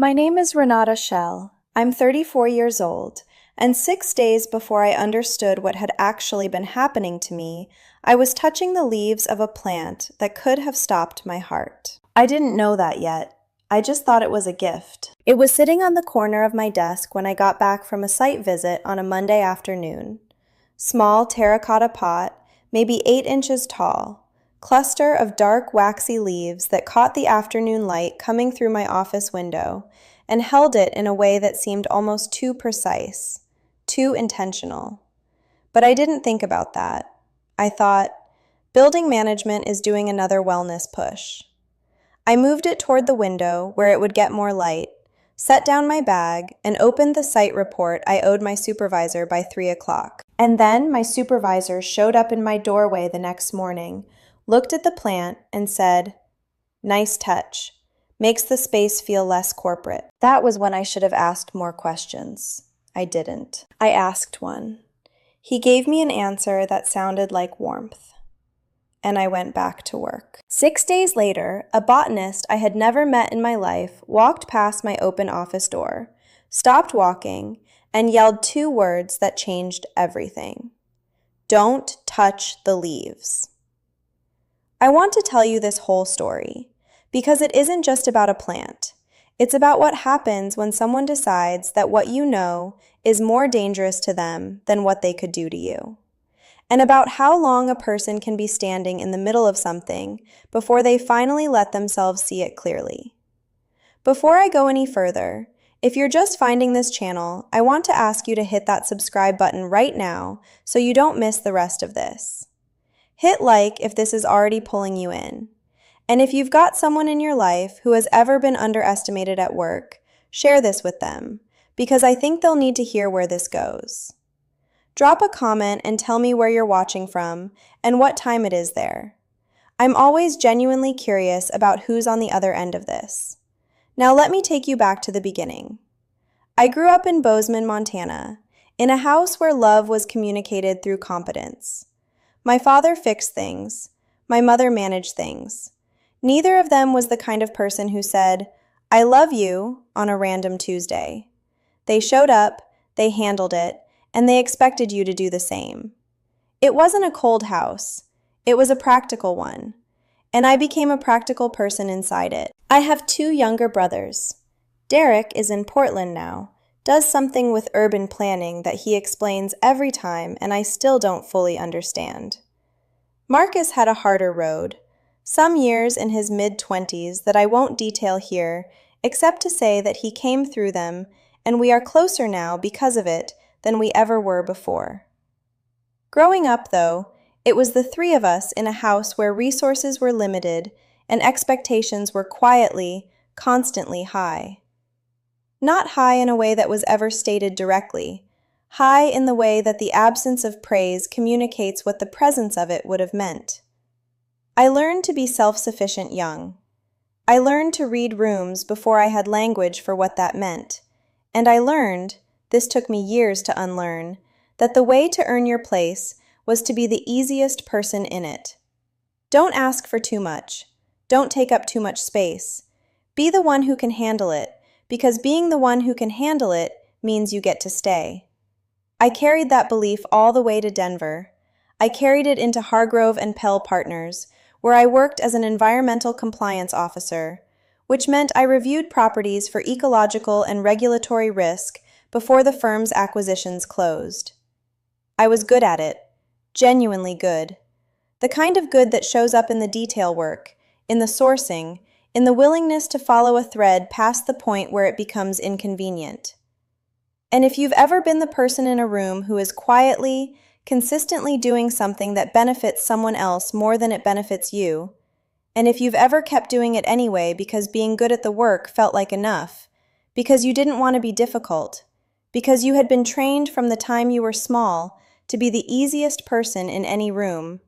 My name is Renata Schell. I'm 34 years old, and 6 days before I understood what had actually been happening to me, I was touching the leaves of a plant that could have stopped my heart. I didn't know that yet. I just thought it was a gift. It was sitting on the corner of my desk when I got back from a site visit on a Monday afternoon. Small terracotta pot, maybe 8 inches tall, cluster of dark waxy leaves that caught the afternoon light coming through my office window and held it in a way that seemed almost too precise, too intentional. But I didn't think about that. I thought, building management is doing another wellness push. I moved it toward the window where it would get more light, set down my bag, and opened the site report I owed my supervisor by 3 o'clock. And then my supervisor showed up in my doorway the next morning, looked at the plant, and said, "Nice touch. Makes the space feel less corporate." That was when I should have asked more questions. I didn't. I asked one. He gave me an answer that sounded like warmth. And I went back to work. 6 days later, a botanist I had never met in my life walked past my open office door, stopped walking, and yelled 2 words that changed everything. "Don't touch the leaves." I want to tell you this whole story, because it isn't just about a plant. It's about what happens when someone decides that what you know is more dangerous to them than what they could do to you. And about how long a person can be standing in the middle of something before they finally let themselves see it clearly. Before I go any further, if you're just finding this channel, I want to ask you to hit that subscribe button right now so you don't miss the rest of this. Hit like if this is already pulling you in. And if you've got someone in your life who has ever been underestimated at work, share this with them, because I think they'll need to hear where this goes. Drop a comment and tell me where you're watching from and what time it is there. I'm always genuinely curious about who's on the other end of this. Now let me take you back to the beginning. I grew up in Bozeman, Montana, in a house where love was communicated through competence. My father fixed things. My mother managed things. Neither of them was the kind of person who said, "I love you," on a random Tuesday. They showed up, they handled it, and they expected you to do the same. It wasn't a cold house. It was a practical one. And I became a practical person inside it. I have 2 younger brothers. Derek is in Portland now, does something with urban planning that he explains every time and I still don't fully understand. Marcus had a harder road. Some years in his mid-20s that I won't detail here, except to say that he came through them, and we are closer now because of it than we ever were before. Growing up, though, it was the 3 of us in a house where resources were limited and expectations were quietly, constantly high. Not high in a way that was ever stated directly, high in the way that the absence of praise communicates what the presence of it would have meant. I learned to be self-sufficient young. I learned to read rooms before I had language for what that meant, and I learned, this took me years to unlearn, that the way to earn your place was to be the easiest person in it. Don't ask for too much. Don't take up too much space. Be the one who can handle it, because being the one who can handle it means you get to stay. I carried that belief all the way to Denver. I carried it into Hargrove and Pell Partners, where I worked as an environmental compliance officer, which meant I reviewed properties for ecological and regulatory risk before the firm's acquisitions closed. I was good at it, genuinely good. The kind of good that shows up in the detail work, in the sourcing, in the willingness to follow a thread past the point where it becomes inconvenient. And if you've ever been the person in a room who is quietly, consistently doing something that benefits someone else more than it benefits you, and if you've ever kept doing it anyway because being good at the work felt like enough, because you didn't want to be difficult, because you had been trained from the time you were small to be the easiest person in any room,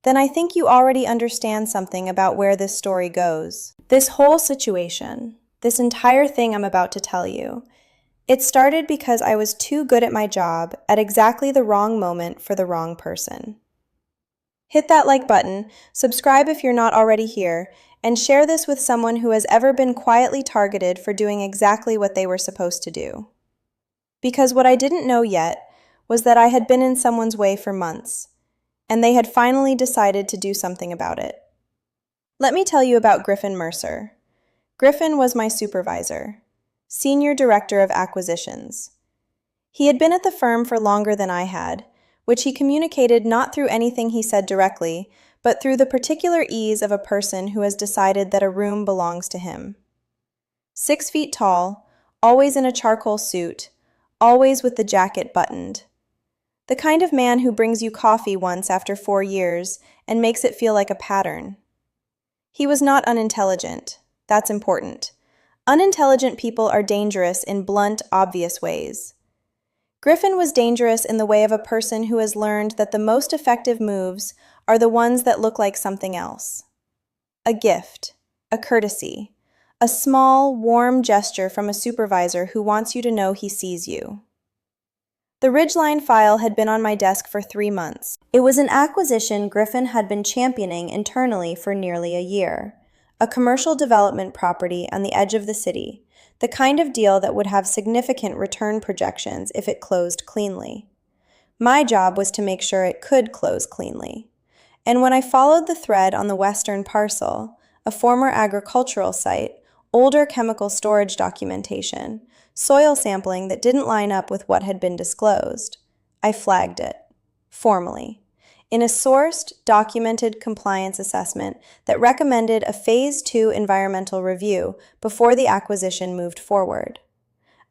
then I think you already understand something about where this story goes. This whole situation, this entire thing I'm about to tell you, it started because I was too good at my job at exactly the wrong moment for the wrong person. Hit that like button, subscribe if you're not already here, and share this with someone who has ever been quietly targeted for doing exactly what they were supposed to do. Because what I didn't know yet was that I had been in someone's way for months, and they had finally decided to do something about it. Let me tell you about Griffin Mercer. Griffin was my supervisor, Senior Director of Acquisitions. He had been at the firm for longer than I had, which he communicated not through anything he said directly, but through the particular ease of a person who has decided that a room belongs to him. 6 feet tall, always in a charcoal suit, always with the jacket buttoned. The kind of man who brings you coffee once after 4 years and makes it feel like a pattern. He was not unintelligent. That's important. Unintelligent people are dangerous in blunt, obvious ways. Griffin was dangerous in the way of a person who has learned that the most effective moves are the ones that look like something else. A gift, a courtesy, a small, warm gesture from a supervisor who wants you to know he sees you. The Ridgeline file had been on my desk for 3 months. It was an acquisition Griffin had been championing internally for nearly a year. A commercial development property on the edge of the city, the kind of deal that would have significant return projections if it closed cleanly. My job was to make sure it could close cleanly. And when I followed the thread on the western parcel, a former agricultural site, older chemical storage documentation, soil sampling that didn't line up with what had been disclosed, I flagged it, formally, in a sourced, documented compliance assessment that recommended a Phase 2 environmental review before the acquisition moved forward.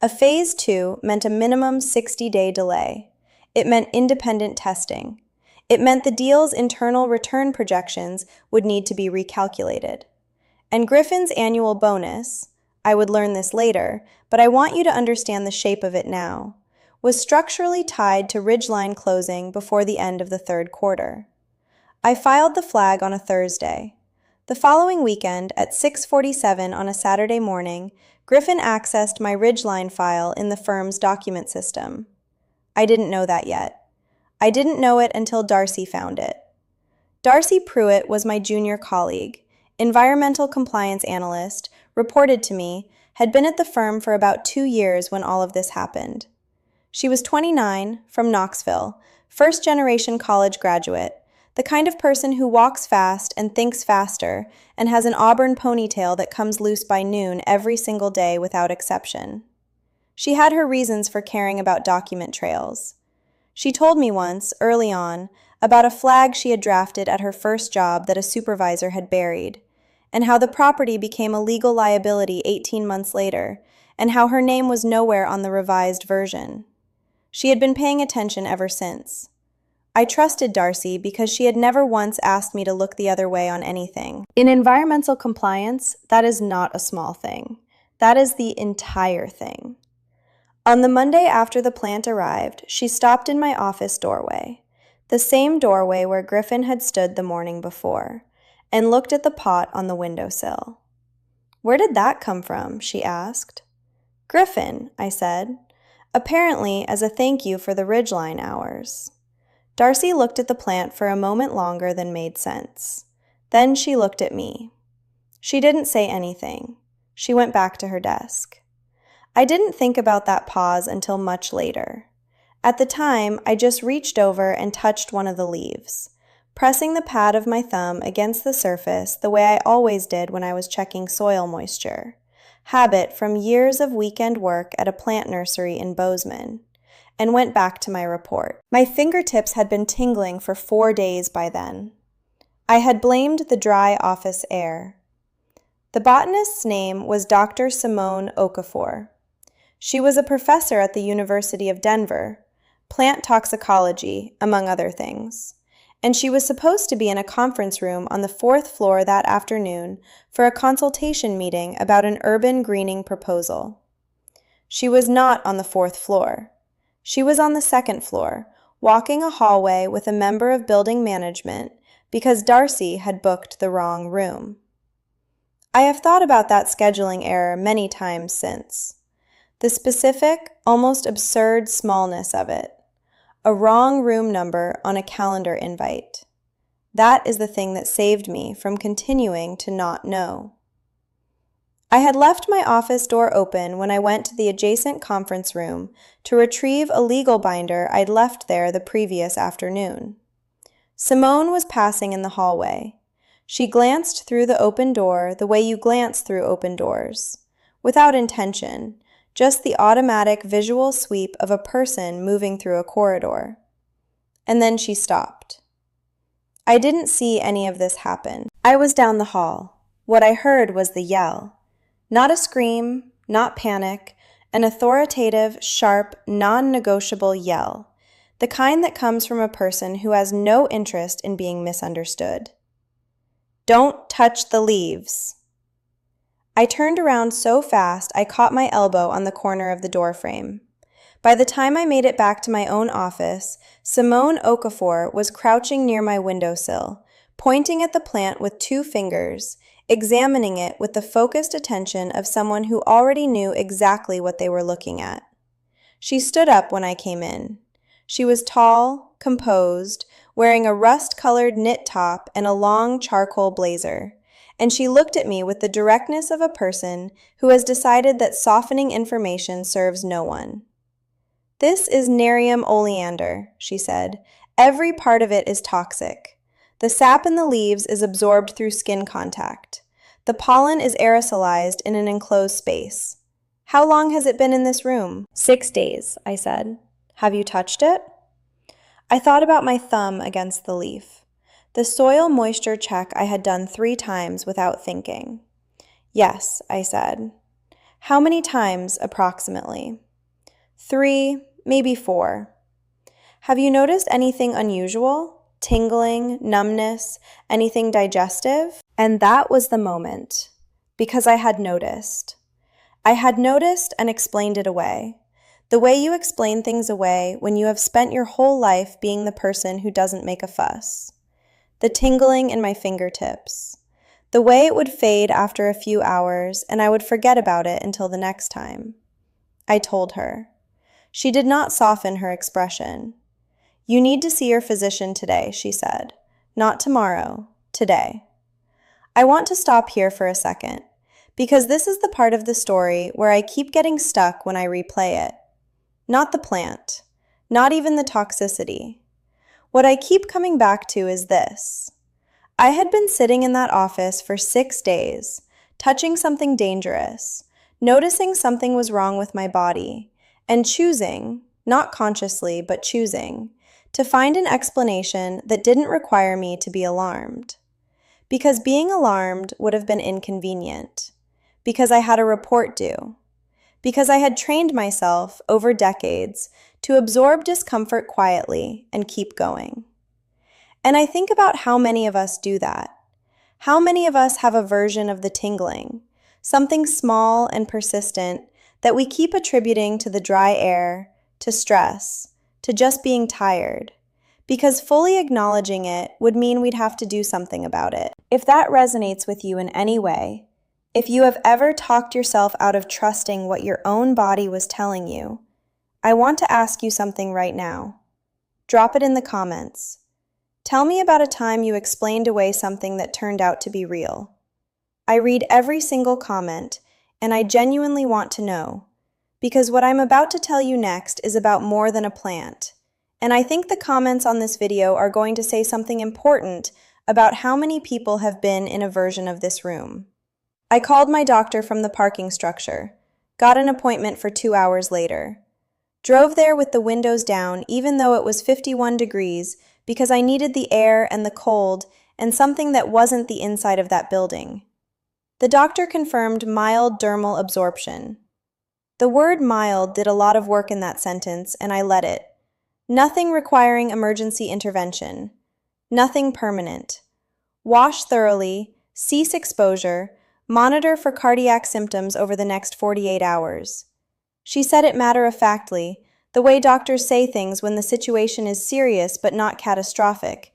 A Phase 2 meant a minimum 60-day delay. It meant independent testing. It meant the deal's internal return projections would need to be recalculated. And Griffin's annual bonus, I would learn this later, but I want you to understand the shape of it now, was structurally tied to Ridgeline closing before the end of the 3rd quarter. I filed the flag on a Thursday. The following weekend, at 6:47 on a Saturday morning, Griffin accessed my Ridgeline file in the firm's document system. I didn't know that yet. I didn't know it until Darcy found it. Darcy Pruitt was my junior colleague, environmental compliance analyst, reported to me, had been at the firm for about 2 years when all of this happened. She was 29, from Knoxville, first-generation college graduate, the kind of person who walks fast and thinks faster and has an auburn ponytail that comes loose by noon every single day without exception. She had her reasons for caring about document trails. She told me once, early on, about a flag she had drafted at her first job that a supervisor had buried, and how the property became a legal liability 18 months later, and how her name was nowhere on the revised version. She had been paying attention ever since. I trusted Darcy because she had never once asked me to look the other way on anything. In environmental compliance, that is not a small thing. That is the entire thing. On the Monday after the plant arrived, she stopped in my office doorway, the same doorway where Griffin had stood the morning before, and looked at the pot on the windowsill. "Where did that come from?" she asked. "Griffin," I said. "Apparently as a thank you for the Ridgeline hours." Darcy looked at the plant for a moment longer than made sense. Then she looked at me. She didn't say anything. She went back to her desk. I didn't think about that pause until much later. At the time, I just reached over and touched one of the leaves, pressing the pad of my thumb against the surface the way I always did when I was checking soil moisture. Habit from years of weekend work at a plant nursery in Bozeman, and went back to my report. My fingertips had been tingling for 4 days by then. I had blamed the dry office air. The botanist's name was Dr. Simone Okafor. She was a professor at the University of Denver, plant toxicology, among other things, and she was supposed to be in a conference room on the 4th floor that afternoon for a consultation meeting about an urban greening proposal. She was not on the 4th floor. She was on the 2nd floor, walking a hallway with a member of building management because Darcy had booked the wrong room. I have thought about that scheduling error many times since. The specific, almost absurd smallness of it. A wrong room number on a calendar invite. That is the thing that saved me from continuing to not know. I had left my office door open when I went to the adjacent conference room to retrieve a legal binder I'd left there the previous afternoon. Simone was passing in the hallway. She glanced through the open door the way you glance through open doors, without intention, just the automatic visual sweep of a person moving through a corridor. And then she stopped. I didn't see any of this happen. I was down the hall. What I heard was the yell. Not a scream, not panic, an authoritative, sharp, non-negotiable yell, the kind that comes from a person who has no interest in being misunderstood. Don't touch the leaves. I turned around so fast I caught my elbow on the corner of the doorframe. By the time I made it back to my own office, Simone Okafor was crouching near my windowsill, pointing at the plant with 2 fingers, examining it with the focused attention of someone who already knew exactly what they were looking at. She stood up when I came in. She was tall, composed, wearing a rust-colored knit top and a long charcoal blazer, and she looked at me with the directness of a person who has decided that softening information serves no one. "This is Nerium oleander," she said. "Every part of it is toxic. The sap in the leaves is absorbed through skin contact. The pollen is aerosolized in an enclosed space. How long has it been in this room?" "6 days," I said. "Have you touched it?" I thought about my thumb against the leaf. The soil moisture check I had done 3 times without thinking. "Yes," I said. "How many times, approximately?" 3, maybe 4. "Have you noticed anything unusual? Tingling, numbness, anything digestive?" And that was the moment, because I had noticed. I had noticed and explained it away. The way you explain things away when you have spent your whole life being the person who doesn't make a fuss. The tingling in my fingertips. The way it would fade after a few hours and I would forget about it until the next time. I told her. She did not soften her expression. "You need to see your physician today," she said. "Not tomorrow, today." I want to stop here for a second, because this is the part of the story where I keep getting stuck when I replay it. Not the plant, not even the toxicity. What I keep coming back to is this. I had been sitting in that office for 6 days, touching something dangerous, noticing something was wrong with my body, and choosing, not consciously, but choosing, to find an explanation that didn't require me to be alarmed. Because being alarmed would have been inconvenient. Because I had a report due. Because I had trained myself, over decades, to absorb discomfort quietly and keep going. And I think about how many of us do that. How many of us have a version of the tingling, something small and persistent that we keep attributing to the dry air, to stress, to just being tired, because fully acknowledging it would mean we'd have to do something about it. If that resonates with you in any way, if you have ever talked yourself out of trusting what your own body was telling you, I want to ask you something right now. Drop it in the comments. Tell me about a time you explained away something that turned out to be real. I read every single comment, and I genuinely want to know, because what I'm about to tell you next is about more than a plant, and I think the comments on this video are going to say something important about how many people have been in a version of this room. I called my doctor from the parking structure, got an appointment for 2 hours later, drove there with the windows down even though it was 51 degrees because I needed the air and the cold and something that wasn't the inside of that building. The doctor confirmed mild dermal absorption. The word mild did a lot of work in that sentence, and I let it. Nothing requiring emergency intervention. Nothing permanent. Wash thoroughly, cease exposure, monitor for cardiac symptoms over the next 48 hours. She said it matter-of-factly, the way doctors say things when the situation is serious but not catastrophic,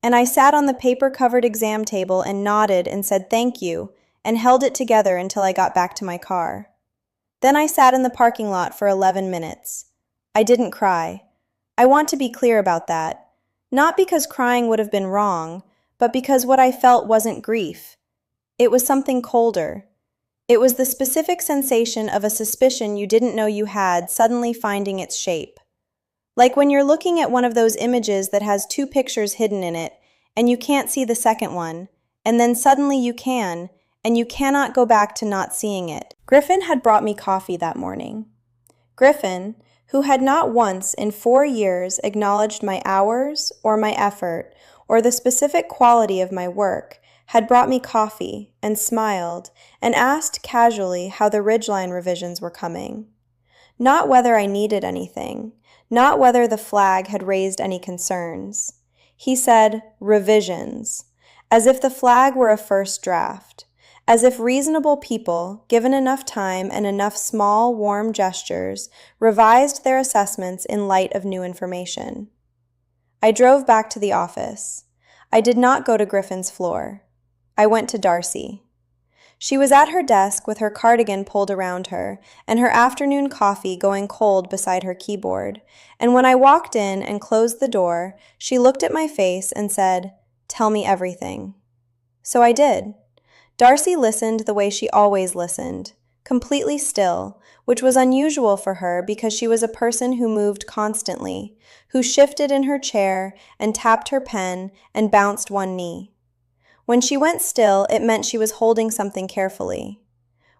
and I sat on the paper-covered exam table and nodded and said thank you, and held it together until I got back to my car. Then I sat in the parking lot for 11 minutes. I didn't cry. I want to be clear about that. Not because crying would have been wrong, but because what I felt wasn't grief. It was something colder. It was the specific sensation of a suspicion you didn't know you had suddenly finding its shape. Like when you're looking at one of those images that has two pictures hidden in it, and you can't see the second one, and then suddenly you can, and you cannot go back to not seeing it. Griffin had brought me coffee that morning. Griffin, who had not once in 4 years acknowledged my hours or my effort or the specific quality of my work, had brought me coffee and smiled and asked casually how the ridgeline revisions were coming. Not whether I needed anything, not whether the flag had raised any concerns. He said, revisions, as if the flag were a first draft, as if reasonable people, given enough time and enough small, warm gestures, revised their assessments in light of new information. I drove back to the office. I did not go to Griffin's floor. I went to Darcy. She was at her desk with her cardigan pulled around her and her afternoon coffee going cold beside her keyboard, and when I walked in and closed the door, she looked at my face and said, "Tell me everything." So I did. Darcy listened the way she always listened, completely still, which was unusual for her because she was a person who moved constantly, who shifted in her chair and tapped her pen and bounced one knee. When she went still, it meant she was holding something carefully.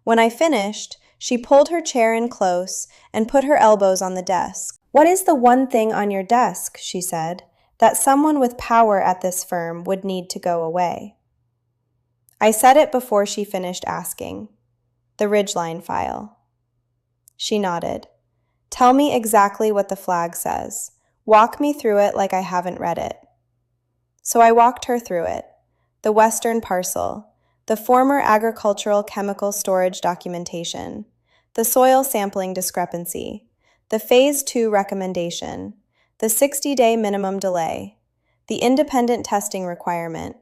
When I finished, she pulled her chair in close and put her elbows on the desk. "What is the one thing on your desk," she said, "that someone with power at this firm would need to go away?" I said it before she finished asking. "The ridgeline file." She nodded. "Tell me exactly what the flag says. Walk me through it like I haven't read it." So I walked her through it. The Western parcel, the former agricultural chemical storage documentation, the soil sampling discrepancy, the Phase 2 recommendation, the 60-day minimum delay, the independent testing requirement,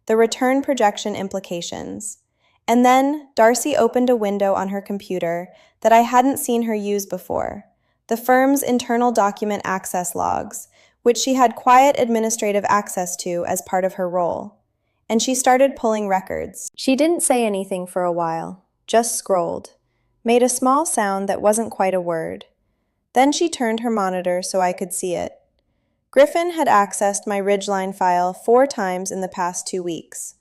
the return projection implications. And then Darcy opened a window on her computer that I hadn't seen her use before, the firm's internal document access logs, which she had quiet administrative access to as part of her role. And she started pulling records. She didn't say anything for a while, just scrolled, made a small sound that wasn't quite a word. Then she turned her monitor so I could see it. Griffin had accessed my ridgeline file 4 times in the past 2 weeks.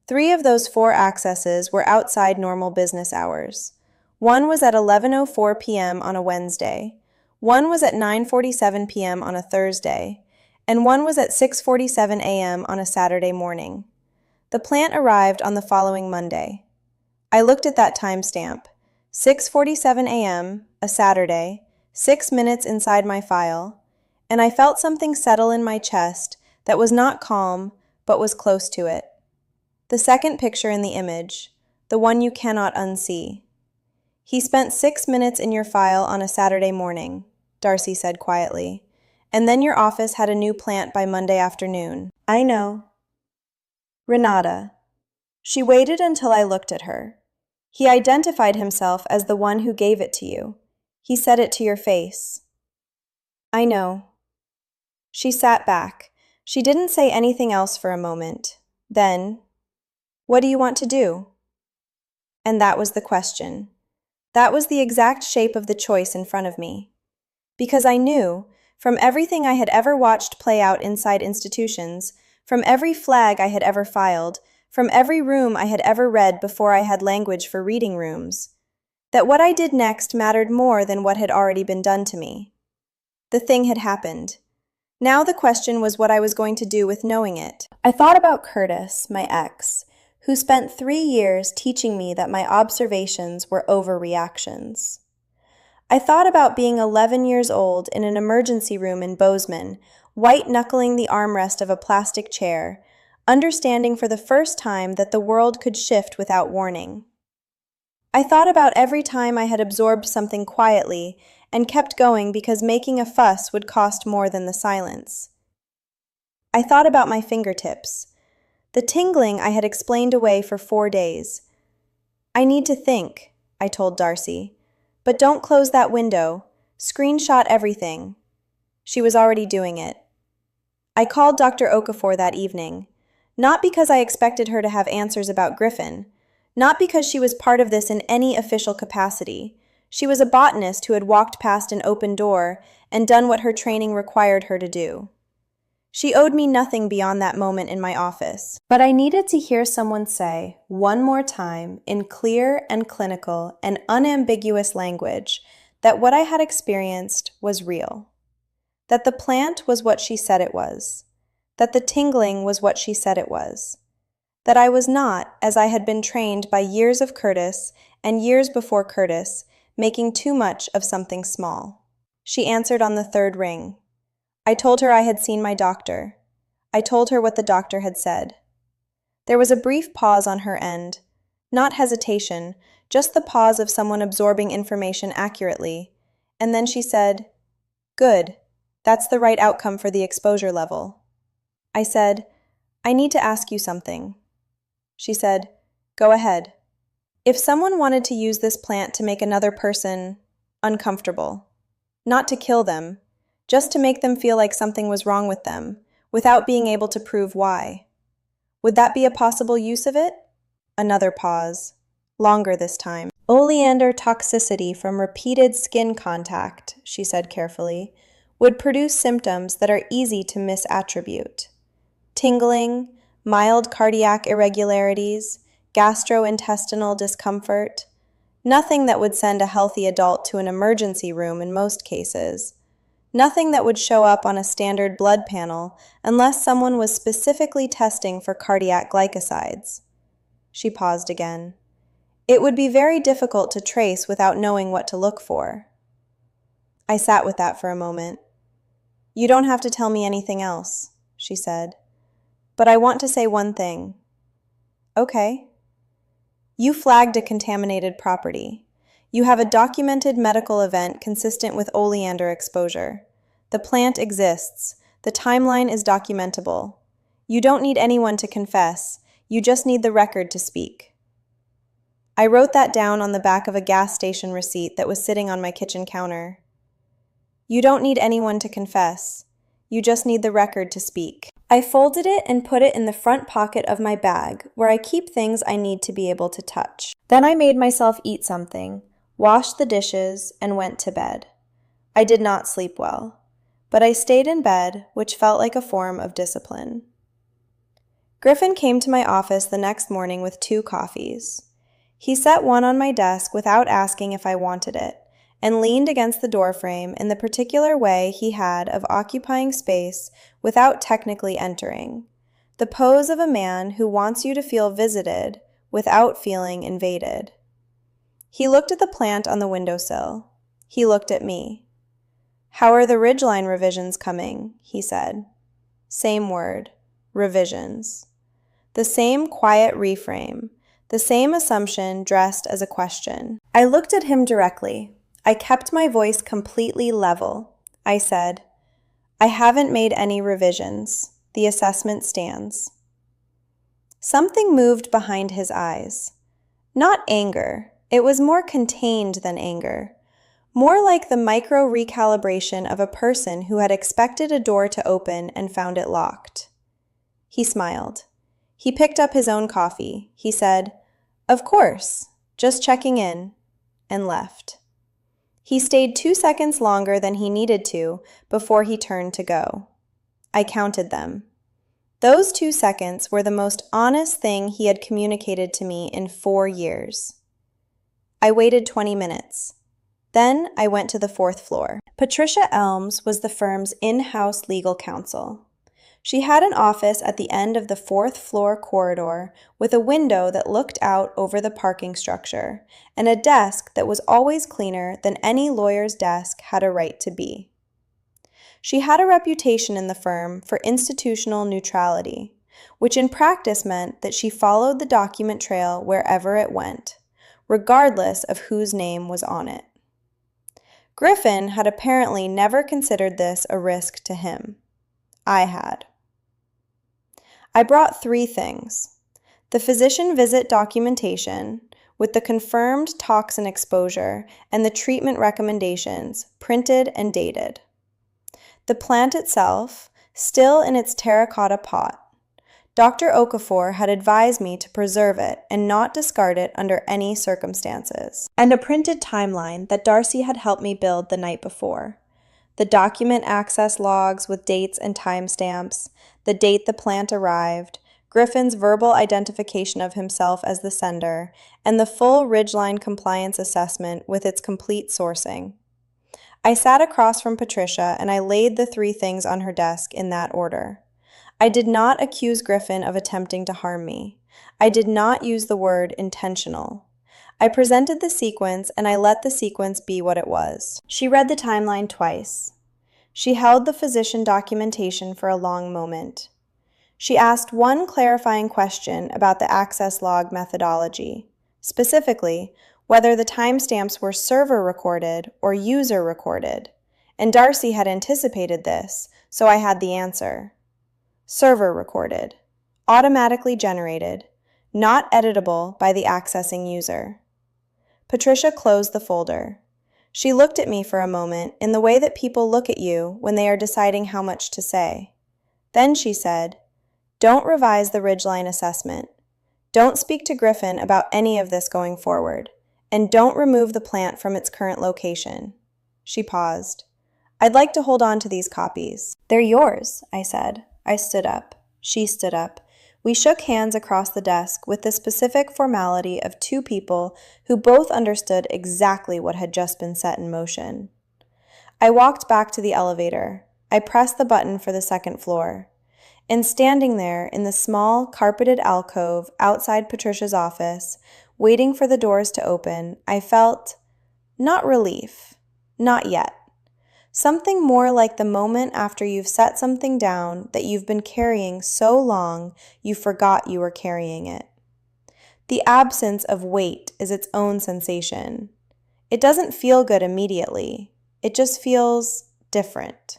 3 of those 4 accesses were outside normal business hours. One was at 11:04 p.m. on a Wednesday, one was at 9:47 p.m. on a Thursday, and one was at 6:47 a.m. on a Saturday morning. The plant arrived on the following Monday. I looked at that timestamp, 6:47 a.m., a Saturday, 6 minutes inside my file, and I felt something settle in my chest that was not calm, but was close to it. The second picture in the image, the one you cannot unsee. "He spent 6 minutes in your file on a Saturday morning," Darcy said quietly, "and then your office had a new plant by Monday afternoon." "I know." "Renata." She waited until I looked at her. "He identified himself as the one who gave it to you. He said it to your face." "I know." She sat back. She didn't say anything else for a moment. Then, "What do you want to do?" And that was the question. That was the exact shape of the choice in front of me. Because I knew, from everything I had ever watched play out inside institutions, from every flag I had ever filed, from every room I had ever read before I had language for reading rooms, that what I did next mattered more than what had already been done to me. The thing had happened. Now the question was what I was going to do with knowing it. I thought about Curtis, my ex, who spent 3 years teaching me that my observations were overreactions. I thought about being 11 years old in an emergency room in Bozeman, white-knuckling the armrest of a plastic chair, understanding for the first time that the world could shift without warning. I thought about every time I had absorbed something quietly and kept going because making a fuss would cost more than the silence. I thought about my fingertips. The tingling I had explained away for 4 days. "I need to think," I told Darcy. "But don't close that window. Screenshot everything." She was already doing it. I called Dr. Okafor that evening. Not because I expected her to have answers about Griffin. Not because she was part of this in any official capacity. She was a botanist who had walked past an open door and done what her training required her to do. She owed me nothing beyond that moment in my office. But I needed to hear someone say, one more time, in clear and clinical and unambiguous language, that what I had experienced was real. That the plant was what she said it was. That the tingling was what she said it was. That I was not, as I had been trained by years of Curtis and years before Curtis, making too much of something small. She answered on the third ring. I told her I had seen my doctor. I told her what the doctor had said. There was a brief pause on her end. Not hesitation, just the pause of someone absorbing information accurately. And then she said, "Good. That's the right outcome for the exposure level." I said, "I need to ask you something." She said, "Go ahead." If someone wanted to use this plant to make another person uncomfortable, not to kill them, just to make them feel like something was wrong with them, without being able to prove why, would that be a possible use of it? Another pause, longer this time. Oleander toxicity from repeated skin contact, she said carefully, would produce symptoms that are easy to misattribute. Tingling, mild cardiac irregularities, gastrointestinal discomfort, nothing that would send a healthy adult to an emergency room in most cases. Nothing that would show up on a standard blood panel unless someone was specifically testing for cardiac glycosides. She paused again. It would be very difficult to trace without knowing what to look for. I sat with that for a moment. "You don't have to tell me anything else," she said. "But I want to say one thing." "Okay." "You flagged a contaminated property. You have a documented medical event consistent with oleander exposure. The plant exists. The timeline is documentable. You don't need anyone to confess. You just need the record to speak." I wrote that down on the back of a gas station receipt that was sitting on my kitchen counter. You don't need anyone to confess. You just need the record to speak. I folded it and put it in the front pocket of my bag, where I keep things I need to be able to touch. Then I made myself eat something, washed the dishes, and went to bed. I did not sleep well, but I stayed in bed, which felt like a form of discipline. Griffin came to my office the next morning with 2 coffees. He set one on my desk without asking if I wanted it, and leaned against the doorframe in the particular way he had of occupying space without technically entering, the pose of a man who wants you to feel visited without feeling invaded. He looked at the plant on the windowsill. He looked at me. "How are the ridgeline revisions coming?" he said. Same word, revisions. The same quiet reframe, the same assumption dressed as a question. I looked at him directly. I kept my voice completely level. I said, "I haven't made any revisions. The assessment stands." Something moved behind his eyes. Not anger. It was more contained than anger. More like the micro-recalibration of a person who had expected a door to open and found it locked. He smiled. He picked up his own coffee. He said, "Of course, just checking in," and left. He stayed 2 seconds longer than he needed to before he turned to go. I counted them. Those 2 seconds were the most honest thing he had communicated to me in 4 years. I waited 20 minutes. Then I went to the 4th floor. Patricia Elms was the firm's in-house legal counsel. She had an office at the end of the 4th floor corridor with a window that looked out over the parking structure and a desk that was always cleaner than any lawyer's desk had a right to be. She had a reputation in the firm for institutional neutrality, which in practice meant that she followed the document trail wherever it went, regardless of whose name was on it. Griffin had apparently never considered this a risk to him. I had. I brought 3 things. The physician visit documentation, with the confirmed toxin exposure and the treatment recommendations, printed and dated. The plant itself, still in its terracotta pot. Dr. Okafor had advised me to preserve it and not discard it under any circumstances. And a printed timeline that Darcy had helped me build the night before. The document access logs with dates and timestamps, the date the plant arrived, Griffin's verbal identification of himself as the sender, and the full Ridgeline compliance assessment with its complete sourcing. I sat across from Patricia and I laid the three things on her desk in that order. I did not accuse Griffin of attempting to harm me. I did not use the word intentional. I presented the sequence and I let the sequence be what it was. She read the timeline twice. She held the physician documentation for a long moment. She asked one clarifying question about the access log methodology, specifically whether the timestamps were server recorded or user recorded, and Darcy had anticipated this, so I had the answer. Server recorded, automatically generated, not editable by the accessing user. Patricia closed the folder. She looked at me for a moment in the way that people look at you when they are deciding how much to say. Then she said, "Don't revise the Ridgeline assessment. Don't speak to Griffin about any of this going forward. And don't remove the plant from its current location." She paused. "I'd like to hold on to these copies." "They're yours," I said. I stood up. She stood up. We shook hands across the desk with the specific formality of two people who both understood exactly what had just been set in motion. I walked back to the elevator. I pressed the button for the second floor. And standing there in the small, carpeted alcove outside Patricia's office, waiting for the doors to open, I felt, not relief, not yet. Something more like the moment after you've set something down that you've been carrying so long you forgot you were carrying it. The absence of weight is its own sensation. It doesn't feel good immediately. It just feels different.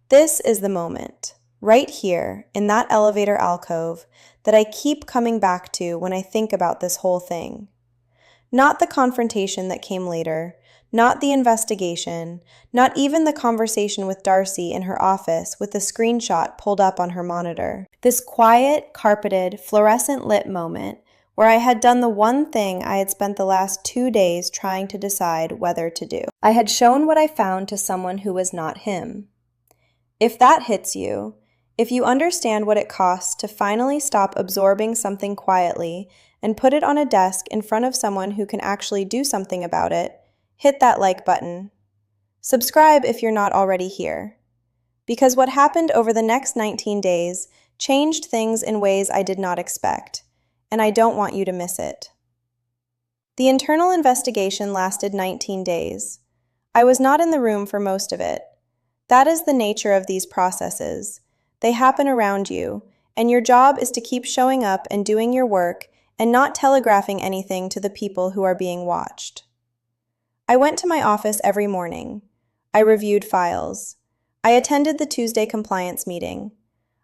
This is the moment, right here in that elevator alcove, that I keep coming back to when I think about this whole thing. Not the confrontation that came later, not the investigation, not even the conversation with Darcy in her office with the screenshot pulled up on her monitor. This quiet, carpeted, fluorescent-lit moment where I had done the one thing I had spent the last 2 days trying to decide whether to do. I had shown what I found to someone who was not him. If that hits you, if you understand what it costs to finally stop absorbing something quietly and put it on a desk in front of someone who can actually do something about it, hit that like button. Subscribe if you're not already here. Because what happened over the next 19 days changed things in ways I did not expect, and I don't want you to miss it. The internal investigation lasted 19 days. I was not in the room for most of it. That is the nature of these processes. They happen around you, and your job is to keep showing up and doing your work and not telegraphing anything to the people who are being watched. I went to my office every morning. I reviewed files. I attended the Tuesday compliance meeting.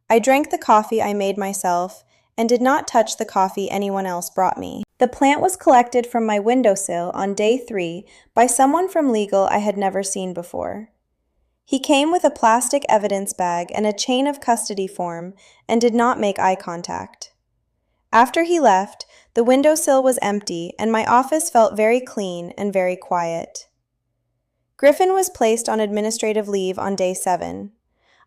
I drank the coffee I made myself and did not touch the coffee anyone else brought me. The plant was collected from my windowsill on day 3 by someone from legal I had never seen before. He came with a plastic evidence bag and a chain of custody form and did not make eye contact. After he left, the windowsill was empty and my office felt very clean and very quiet. Griffin was placed on administrative leave on day 7.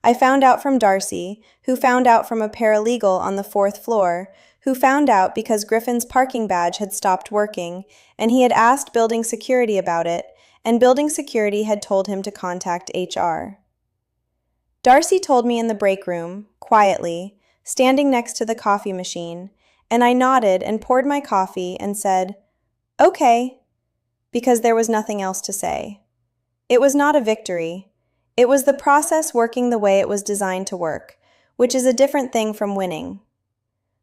I found out from Darcy, who found out from a paralegal on the 4th floor, who found out because Griffin's parking badge had stopped working and he had asked building security about it, and building security had told him to contact HR. Darcy told me in the break room, quietly, standing next to the coffee machine, and I nodded and poured my coffee and said, "Okay," because there was nothing else to say. It was not a victory. It was the process working the way it was designed to work, which is a different thing from winning.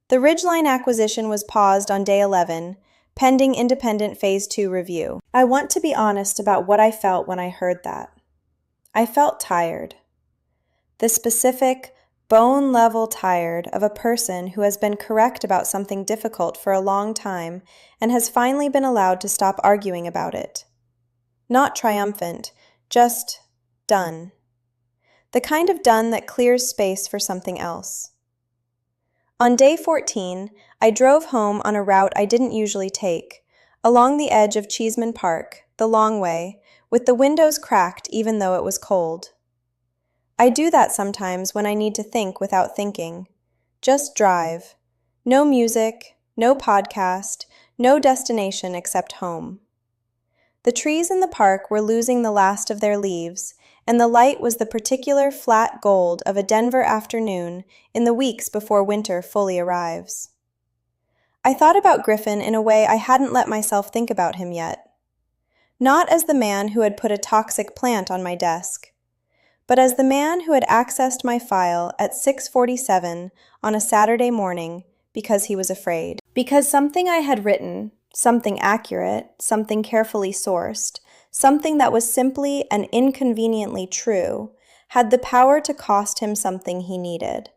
The Ridgeline acquisition was paused on day 11, pending independent Phase 2 review. I want to be honest about what I felt when I heard that. I felt tired. The specific, bone-level tired of a person who has been correct about something difficult for a long time and has finally been allowed to stop arguing about it. Not triumphant, just done. The kind of done that clears space for something else. On day 14, I drove home on a route I didn't usually take, along the edge of Cheeseman Park, the long way, with the windows cracked even though it was cold. I do that sometimes when I need to think without thinking. Just drive. No music, no podcast, no destination except home. The trees in the park were losing the last of their leaves, and the light was the particular flat gold of a Denver afternoon in the weeks before winter fully arrives. I thought about Griffin in a way I hadn't let myself think about him yet. Not as the man who had put a toxic plant on my desk, but as the man who had accessed my file at 6:47 on a Saturday morning because he was afraid. Because something I had written, something accurate, something carefully sourced, something that was simply and inconveniently true, had the power to cost him something he needed.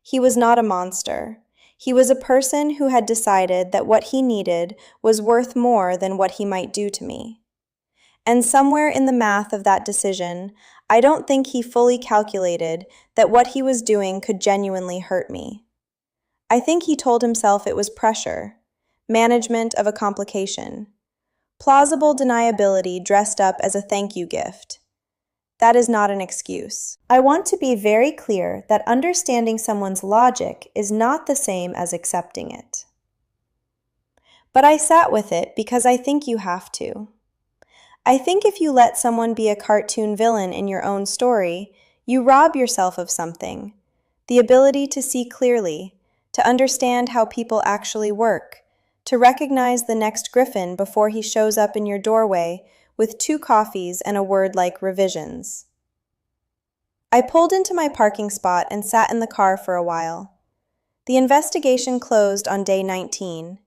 He was not a monster. He was a person who had decided that what he needed was worth more than what he might do to me. And somewhere in the math of that decision, I don't think he fully calculated that what he was doing could genuinely hurt me. I think he told himself it was pressure, management of a complication, plausible deniability dressed up as a thank you gift. That is not an excuse. I want to be very clear that understanding someone's logic is not the same as accepting it. But I sat with it because I think you have to. I think if you let someone be a cartoon villain in your own story, you rob yourself of something, the ability to see clearly, to understand how people actually work, to recognize the next Griffin before he shows up in your doorway with 2 coffees and a word like revisions. I pulled into my parking spot and sat in the car for a while. The investigation closed on day 19.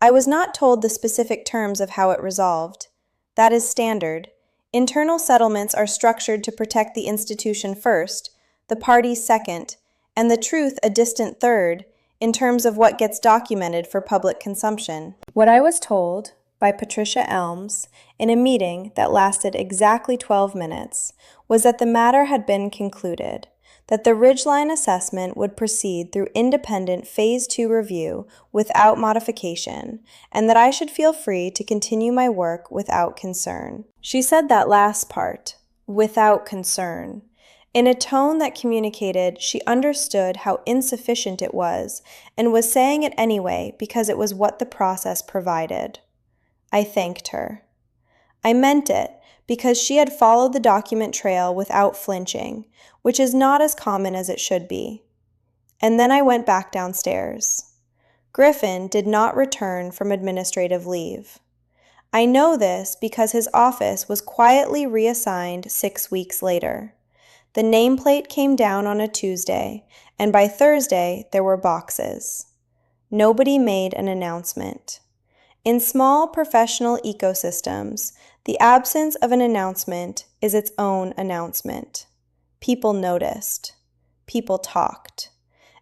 I was not told the specific terms of how it resolved. That is standard. Internal settlements are structured to protect the institution first, the parties second, and the truth a distant third, in terms of what gets documented for public consumption. What I was told by Patricia Elms in a meeting that lasted exactly 12 minutes was that the matter had been concluded, that the Ridgeline assessment would proceed through independent Phase 2 review without modification, and that I should feel free to continue my work without concern. She said that last part, without concern, in a tone that communicated she understood how insufficient it was and was saying it anyway because it was what the process provided. I thanked her. I meant it because she had followed the document trail without flinching, which is not as common as it should be. And then I went back downstairs. Griffin did not return from administrative leave. I know this because his office was quietly reassigned 6 weeks later. The nameplate came down on a Tuesday, and by Thursday there were boxes. Nobody made an announcement. In small professional ecosystems, the absence of an announcement is its own announcement. People noticed. People talked.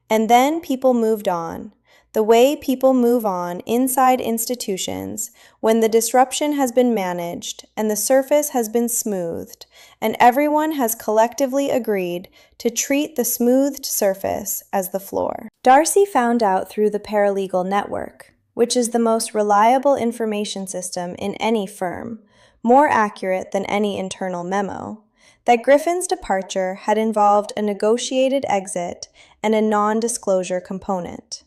And then people moved on. The way people move on inside institutions when the disruption has been managed and the surface has been smoothed, and everyone has collectively agreed to treat the smoothed surface as the floor. Darcy found out through the paralegal network, which is the most reliable information system in any firm, more accurate than any internal memo, that Griffin's departure had involved a negotiated exit and a non-disclosure component.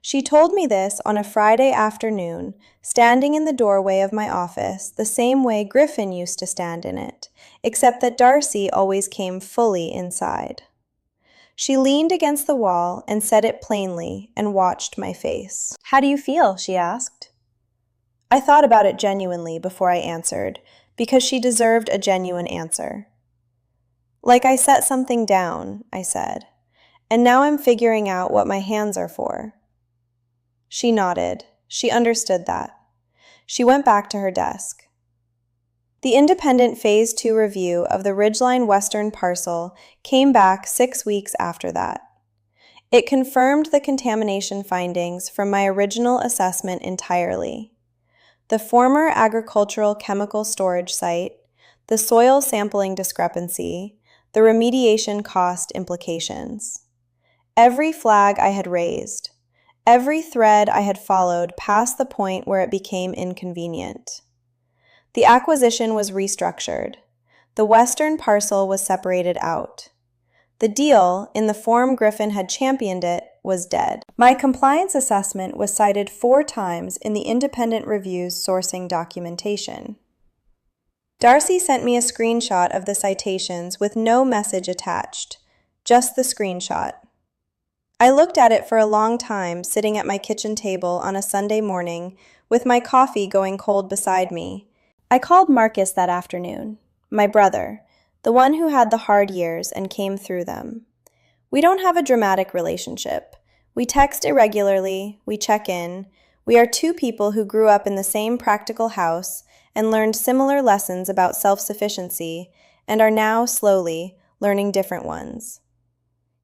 She told me this on a Friday afternoon, standing in the doorway of my office the same way Griffin used to stand in it, except that Darcy always came fully inside. She leaned against the wall and said it plainly and watched my face. "How do you feel?" she asked. I thought about it genuinely before I answered, because she deserved a genuine answer. "Like I set something down," I said, "and now I'm figuring out what my hands are for." She nodded. She understood that. She went back to her desk. The independent Phase 2 review of the Ridgeline Western parcel came back 6 weeks after that. It confirmed the contamination findings from my original assessment entirely. The former agricultural chemical storage site, the soil sampling discrepancy, the remediation cost implications. Every flag I had raised, every thread I had followed past the point where it became inconvenient. The acquisition was restructured. The western parcel was separated out. The deal, in the form Griffin had championed it, was dead. My compliance assessment was cited 4 times in the independent review's sourcing documentation. Darcy sent me a screenshot of the citations with no message attached, just the screenshot. I looked at it for a long time, sitting at my kitchen table on a Sunday morning, with my coffee going cold beside me. I called Marcus that afternoon, my brother, the one who had the hard years and came through them. We don't have a dramatic relationship. We text irregularly, we check in. We are 2 people who grew up in the same practical house and learned similar lessons about self-sufficiency and are now, slowly, learning different ones.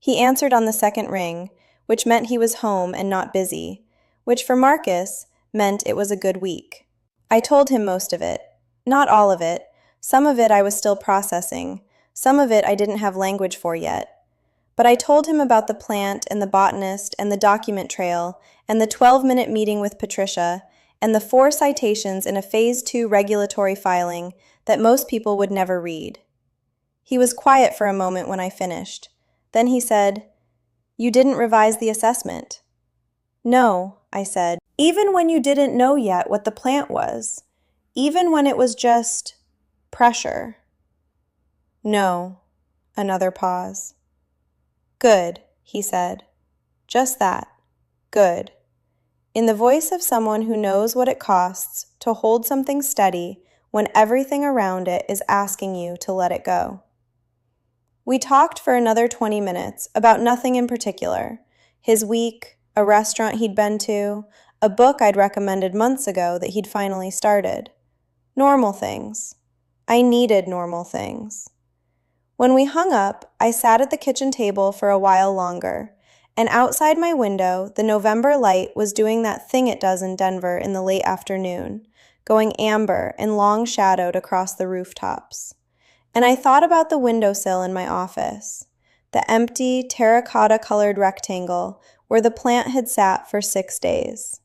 He answered on the second ring, which meant he was home and not busy, which for Marcus meant it was a good week. I told him most of it. Not all of it. Some of it I was still processing. Some of it I didn't have language for yet. But I told him about the plant and the botanist and the document trail and the 12-minute meeting with Patricia and the 4 citations in a Phase 2 regulatory filing that most people would never read. He was quiet for a moment when I finished. Then he said, "You didn't revise the assessment." "No," I said, "even when you didn't know yet what the plant was, even when it was just pressure." "No." Another pause. "Good," he said. "Just that. Good." In the voice of someone who knows what it costs to hold something steady when everything around it is asking you to let it go. We talked for another 20 minutes about nothing in particular. His week, a restaurant he'd been to, a book I'd recommended months ago that he'd finally started. Normal things. I needed normal things. When we hung up, I sat at the kitchen table for a while longer, and outside my window, the November light was doing that thing it does in Denver in the late afternoon, going amber and long-shadowed across the rooftops. And I thought about the windowsill in my office, the empty, terracotta-colored rectangle where the plant had sat for 6 days.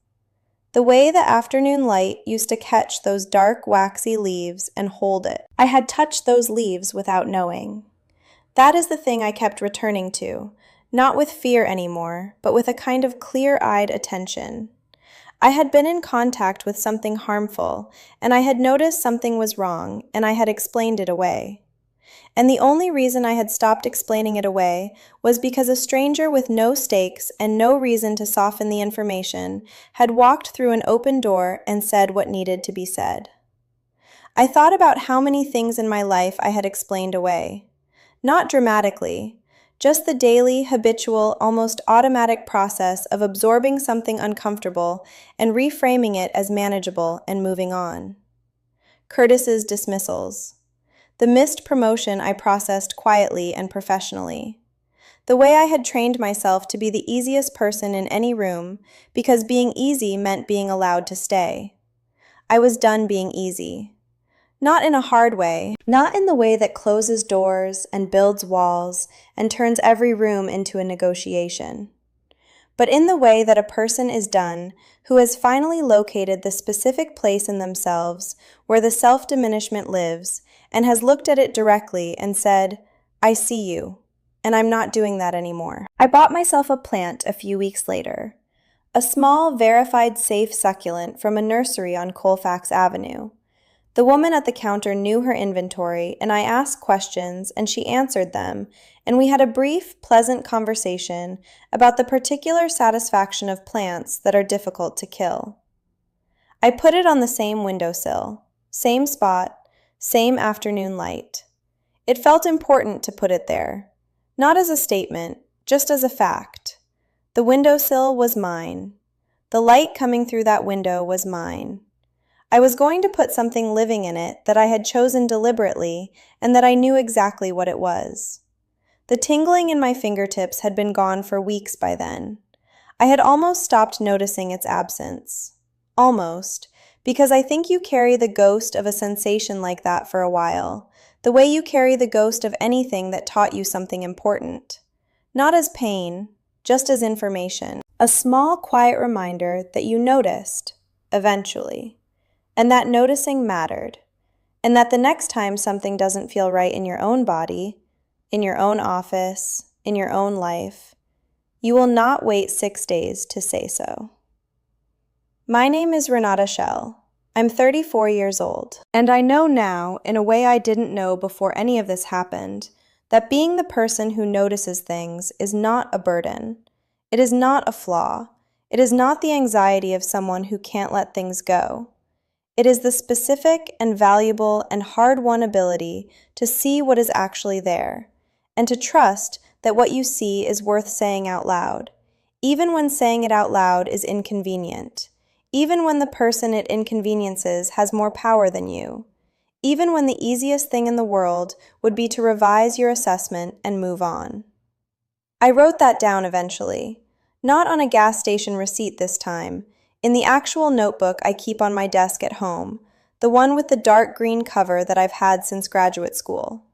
The way the afternoon light used to catch those dark, waxy leaves and hold it. I had touched those leaves without knowing. That is the thing I kept returning to, not with fear anymore, but with a kind of clear-eyed attention. I had been in contact with something harmful, and I had noticed something was wrong, and I had explained it away. And the only reason I had stopped explaining it away was because a stranger with no stakes and no reason to soften the information had walked through an open door and said what needed to be said. I thought about how many things in my life I had explained away. Not dramatically, just the daily, habitual, almost automatic process of absorbing something uncomfortable and reframing it as manageable and moving on. Curtis's dismissals. The missed promotion I processed quietly and professionally. The way I had trained myself to be the easiest person in any room because being easy meant being allowed to stay. I was done being easy. Not in a hard way, not in the way that closes doors and builds walls and turns every room into a negotiation, but in the way that a person is done who has finally located the specific place in themselves where the self-diminishment lives and has looked at it directly and said, "I see you, and I'm not doing that anymore." I bought myself a plant a few weeks later, a small, verified safe succulent from a nursery on Colfax Avenue. The woman at the counter knew her inventory, and I asked questions, and she answered them, and we had a brief, pleasant conversation about the particular satisfaction of plants that are difficult to kill. I put it on the same windowsill, same spot, same afternoon light. It felt important to put it there, not as a statement, just as a fact. The windowsill was mine. The light coming through that window was mine. I was going to put something living in it that I had chosen deliberately and that I knew exactly what it was. The tingling in my fingertips had been gone for weeks by then. I had almost stopped noticing its absence. Almost, because I think you carry the ghost of a sensation like that for a while, the way you carry the ghost of anything that taught you something important. Not as pain, just as information. A small, quiet reminder that you noticed, eventually, and that noticing mattered, and that the next time something doesn't feel right in your own body, in your own office, in your own life, you will not wait 6 days to say so. My name is Renata Schell. I'm 34 years old, and I know now, in a way I didn't know before any of this happened, that being the person who notices things is not a burden. It is not a flaw. It is not the anxiety of someone who can't let things go. It is the specific and valuable and hard-won ability to see what is actually there, and to trust that what you see is worth saying out loud, even when saying it out loud is inconvenient, even when the person it inconveniences has more power than you, even when the easiest thing in the world would be to revise your assessment and move on. I wrote that down eventually, not on a gas station receipt this time, in the actual notebook I keep on my desk at home, the one with the dark green cover that I've had since graduate school.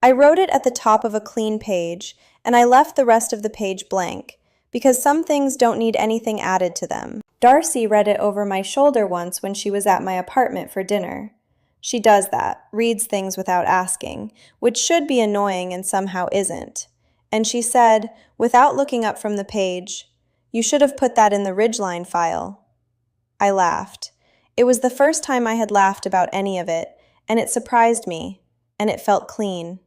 I wrote it at the top of a clean page, and I left the rest of the page blank, because some things don't need anything added to them. Darcy read it over my shoulder once when she was at my apartment for dinner. She does that, reads things without asking, which should be annoying and somehow isn't. And she said, without looking up from the page, "You should have put that in the Ridgeline file." I laughed. It was the first time I had laughed about any of it, and it surprised me, and it felt clean.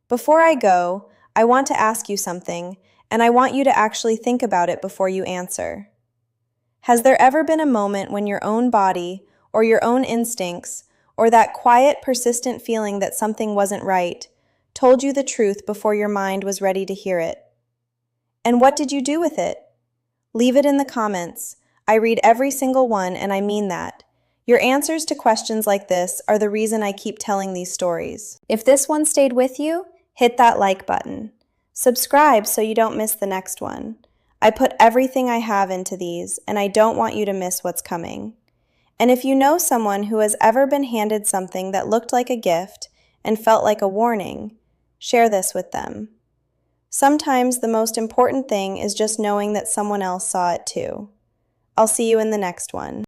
Before I go, I want to ask you something, and I want you to actually think about it before you answer. Has there ever been a moment when your own body, or your own instincts, or that quiet, persistent feeling that something wasn't right, told you the truth before your mind was ready to hear it? And what did you do with it? Leave it in the comments. I read every single one, and I mean that. Your answers to questions like this are the reason I keep telling these stories. If this one stayed with you, hit that like button. Subscribe so you don't miss the next one. I put everything I have into these, and I don't want you to miss what's coming. And if you know someone who has ever been handed something that looked like a gift and felt like a warning, share this with them. Sometimes the most important thing is just knowing that someone else saw it too. I'll see you in the next one.